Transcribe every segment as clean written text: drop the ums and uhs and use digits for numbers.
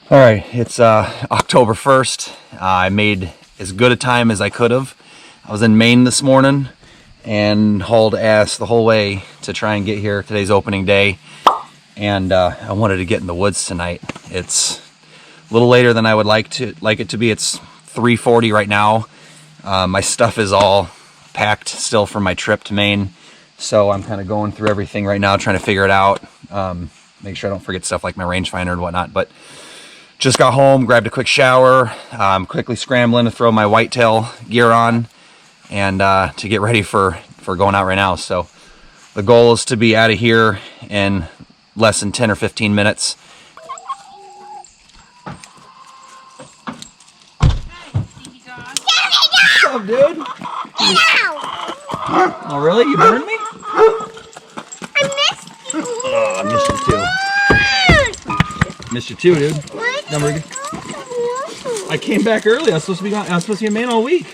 All right, it's October 1st. I made as good a time as I could have. I was in Maine this morning and hauled ass the whole way to try and get here. Today's opening day, and I wanted to get in the woods tonight. It's a little later than I would like it to be. It's 3:40 right now. My stuff is all packed still from my trip to Maine, so I'm kind of going through everything right now, trying to figure it out. Make sure I don't forget stuff like my rangefinder and whatnot, but just got home, grabbed a quick shower, quickly scrambling to throw my whitetail gear on and to get ready for going out right now. So the goal is to be out of here in less than 10 or 15 minutes. What's up, dude? Oh, really? You burned me? I missed you. Oh, I missed you too. Missed you too, dude. I came back early. I was supposed to be in Maine all week.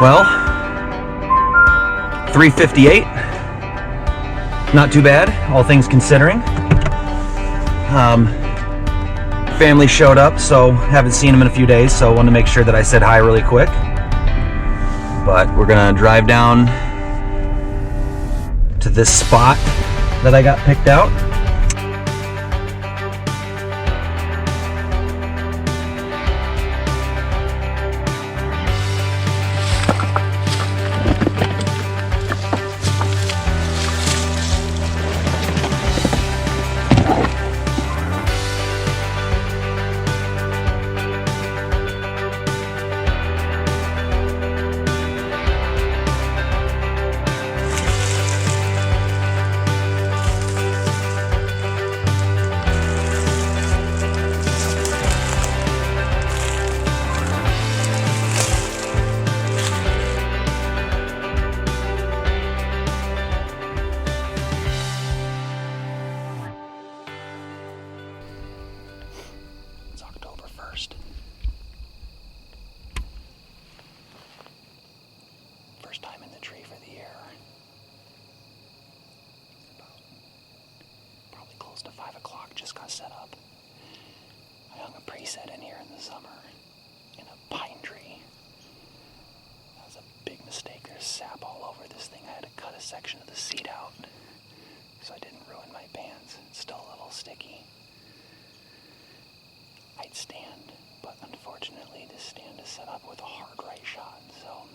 Well, 3:58. Not too bad, all things considering. Family showed up, so haven't seen them in a few days, so I wanted to make sure that I said hi really quick. But we're gonna drive down to this spot that I got picked out. It's October 1st. First time in the tree for the year. Probably close to 5 o'clock, just got set up. I hung a preset in here in the summer in a pine tree. That was a big mistake. There's sap all over this thing. I had to cut a section of the seat out so I didn't ruin my bands. It's still a little sticky. I'd stand, but unfortunately this stand is set up with a hard right shot, so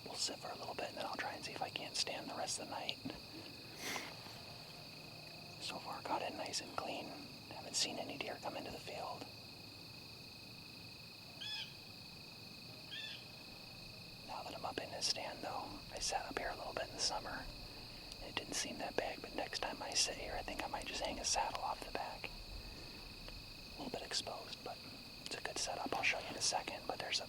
we'll sit for a little bit and then I'll try and see if I can't stand the rest of the night. So far got it nice and clean. Haven't seen any deer come into the field. Now that I'm up in this stand though, I sat up here a little bit in the summer. It didn't seem that bad, but next time I sit here, I think I might just hang a saddle off the back. A little bit exposed, but it's a good setup. I'll show you in a second, but there's a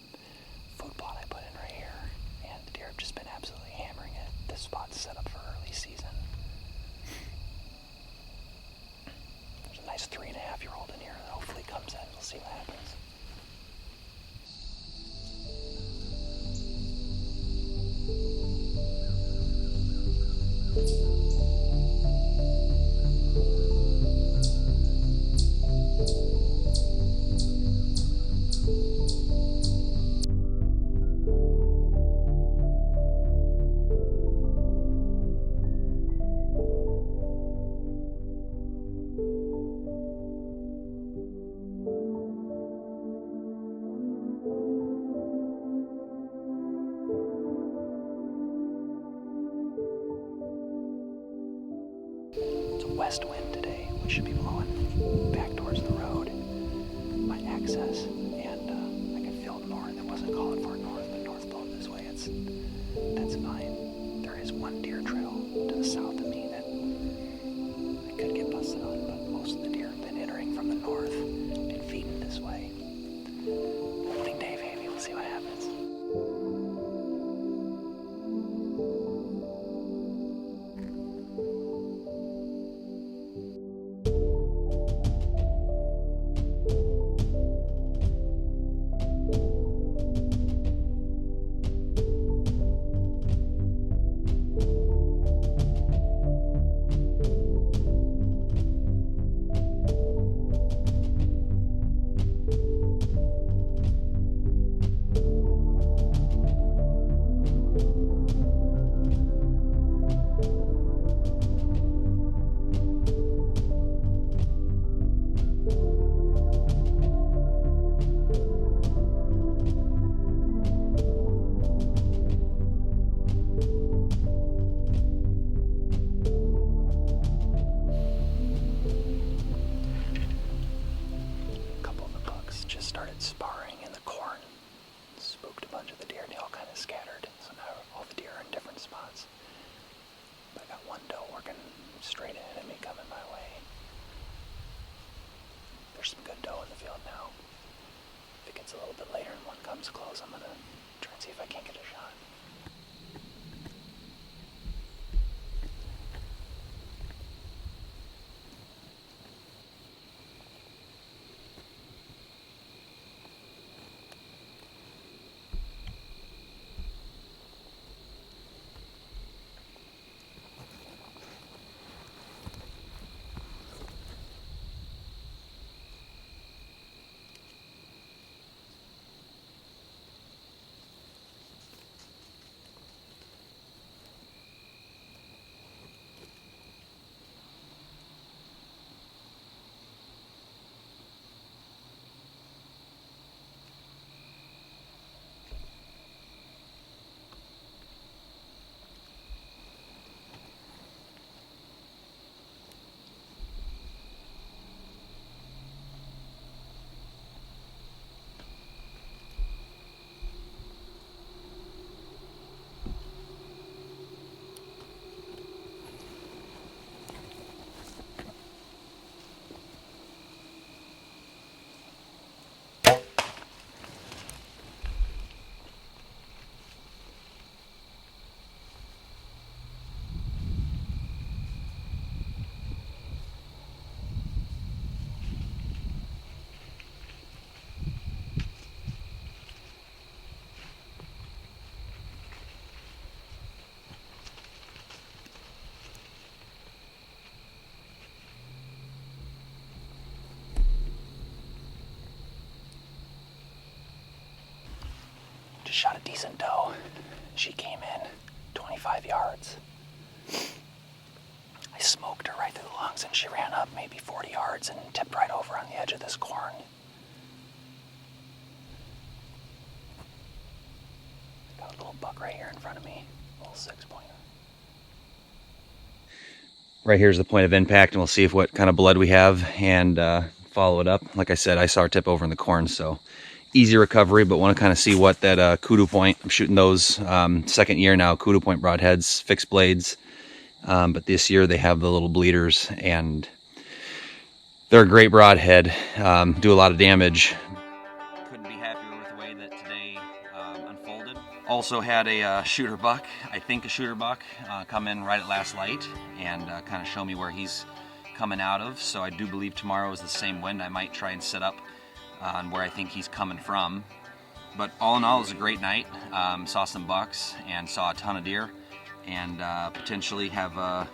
food plot I put in right here, and the deer have just been absolutely hammering it. This spot's set up for early season. There's a nice 3.5-year-old in here that hopefully comes in. We'll see what happens. West wind today, which should be blowing back towards the road, my access, and I could feel north. It wasn't calling for north, but north blowing this way. That's fine. There is one deer trail to the south of me that I could get busted on, but most of the deer have been entering from the north and feeding this way. Opening day, baby. We'll see what happens. it's a little bit later and one comes close, I'm gonna try and see if I can't get a shot. Just shot a decent doe. She came in 25 yards. I smoked her right through the lungs and she ran up maybe 40 yards and tipped right over on the edge of this corn. Got a little buck right here in front of me, a little 6-pointer. Right here's the point of impact, and we'll see what kind of blood we have and follow it up. Like I said, I saw her tip over in the corn, so easy recovery, but want to kind of see what that KuduPoint, I'm shooting those second year now, KuduPoint broadheads, fixed blades, but this year they have the little bleeders, and they're a great broadhead, do a lot of damage. Couldn't be happier with the way that today unfolded. Also had a shooter buck, I think a shooter buck, come in right at last light and kind of show me where he's coming out of, so I do believe tomorrow is the same wind. I might try and set up on where I think he's coming from. But all in all, it was a great night. Saw some bucks and saw a ton of deer, and potentially have a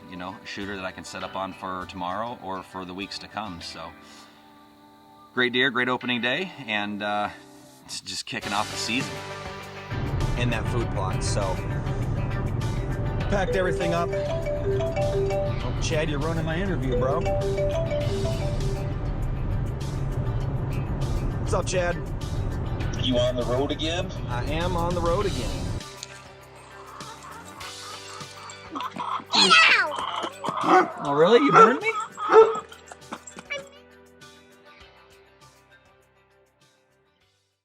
shooter that I can set up on for tomorrow or for the weeks to come. So great deer, great opening day, and it's just kicking off the season. In that food plot, so packed everything up. Oh, Chad, you're running my interview, bro. What's up, Chad? You on the road again? I am on the road again. Ow! Oh, really? You burned me?